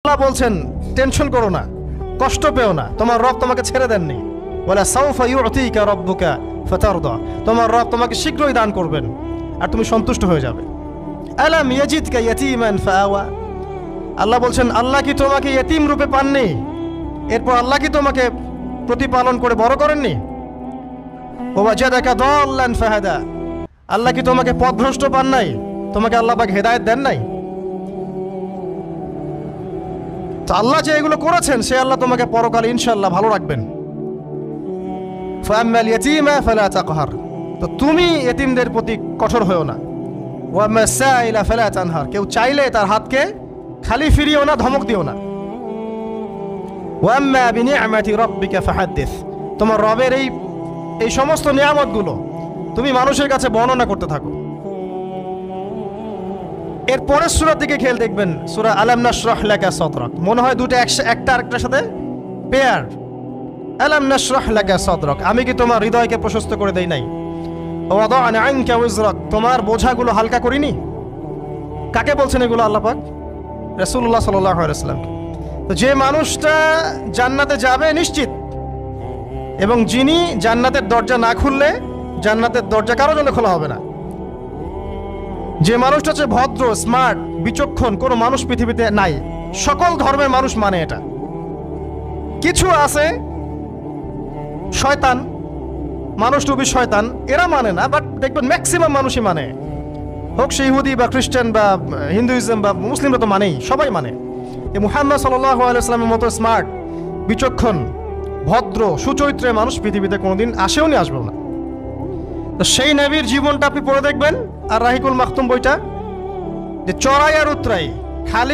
আল্লাহ বলছেন টেনশন করো না, কষ্ট পেও না, তোমার রব তোমাকে ছেড়ে দেননি। ওয়ালা সাউফা ইউতিকা রাব্বুকা ফাতারদা, তোমার রব তোমাকে শীঘ্রই দান করবেন আর তুমি সন্তুষ্ট হয়ে যাবে। আলাম ইয়াজিদকা ইয়াতীমান ফাআওয়া, আল্লাহ বলছেন আল্লাহ কি তোমাকে ইয়তীম রূপে পাননি, এরপর আল্লাহ কি তোমাকে প্রতিপালন করে বড় করেননি? ওয়াজাদাকা দাল্লান ফাহাদা, আল্লাহ কি তোমাকে পথভ্রষ্ট পান নাই, তোমাকে আল্লাহ পাক হেদায়েত দেন নাই? তো আল্লাহ যে এগুলো করেছেন সে আল্লাহ তোমাকে পরকালে ইনশাআল্লাহ ভালো রাখবেন। ফাআম্মাল ইয়াতীমা ফালা তাকহার, তো তুমি ইয়তীমদের প্রতি কঠোর হয়ো না। ওয়াম্মাস সাইলা ফালা তানহার, কেউ চাইলে তার হাতকে খালি ফিরিও না, ধমক দিও না। ওয়াম্মা বিনিআমাতি রাব্বিকা ফাহাদ্দিস, তোমার রবের এই সমস্ত নিয়ামতগুলো তুমি মানুষের কাছে বর্ণনা করতে থাকো। এর পরের সূরার দিকে খেয়াল দেখবেন, সূরা আলাম নাশরাহ লাকা সাদরাক, মনে হয় দুটো একটা আরেকটার সাথে পেয়ার। আলাম নাশরাহ লাকা সাদরাক, আমি কি তোমার হৃদয়কে প্রশস্ত করে দেই নাই? ওয়াদা'না আনকা ওয়িজরাক, তোমার বোঝাগুলো হালকা করিনি? কাকে বলছেন এগুলো আল্লাহ পাক? রাসূলুল্লাহ সাল্লাল্লাহু আলাইহি ওয়াসাল্লাম। তো যে মানুষটা জান্নাতে যাবে নিশ্চিত, এবং যিনি জান্নাতের দরজা না খুললে জান্নাতের দরজা কারোর জন্য খোলা হবে না, যে মানুষটা হচ্ছে ভদ্র, স্মার্ট, বিচক্ষণ, কোনো মানুষ পৃথিবীতে নাই। সকল ধর্মের মানুষ মানে এটা। কিছু আছে শয়তান, মানুষ টুবি শয়তান, এরা মানে না, বাট দেখবেন ম্যাক্সিমাম মানুষই মানে, হোক সে ইহুদি বা খ্রিস্টান বা হিন্দুইজম বা মুসলিমরা তো মানেই, সবাই মানে। এই মুহাম্মদ সাল্লাল্লাহু আলাইহি ওয়াসাল্লামের মতো স্মার্ট, বিচক্ষণ, ভদ্র, সুচরিত্রের মানুষ পৃথিবীতে কোনোদিন আসেও নি, আসবেও না। তো সেই নবীর জীবনটা আপনি পড়ে দেখবেন, আর রাহিকুল মাখতুম বইটা, যে চড়াই আর উতরাই, খালি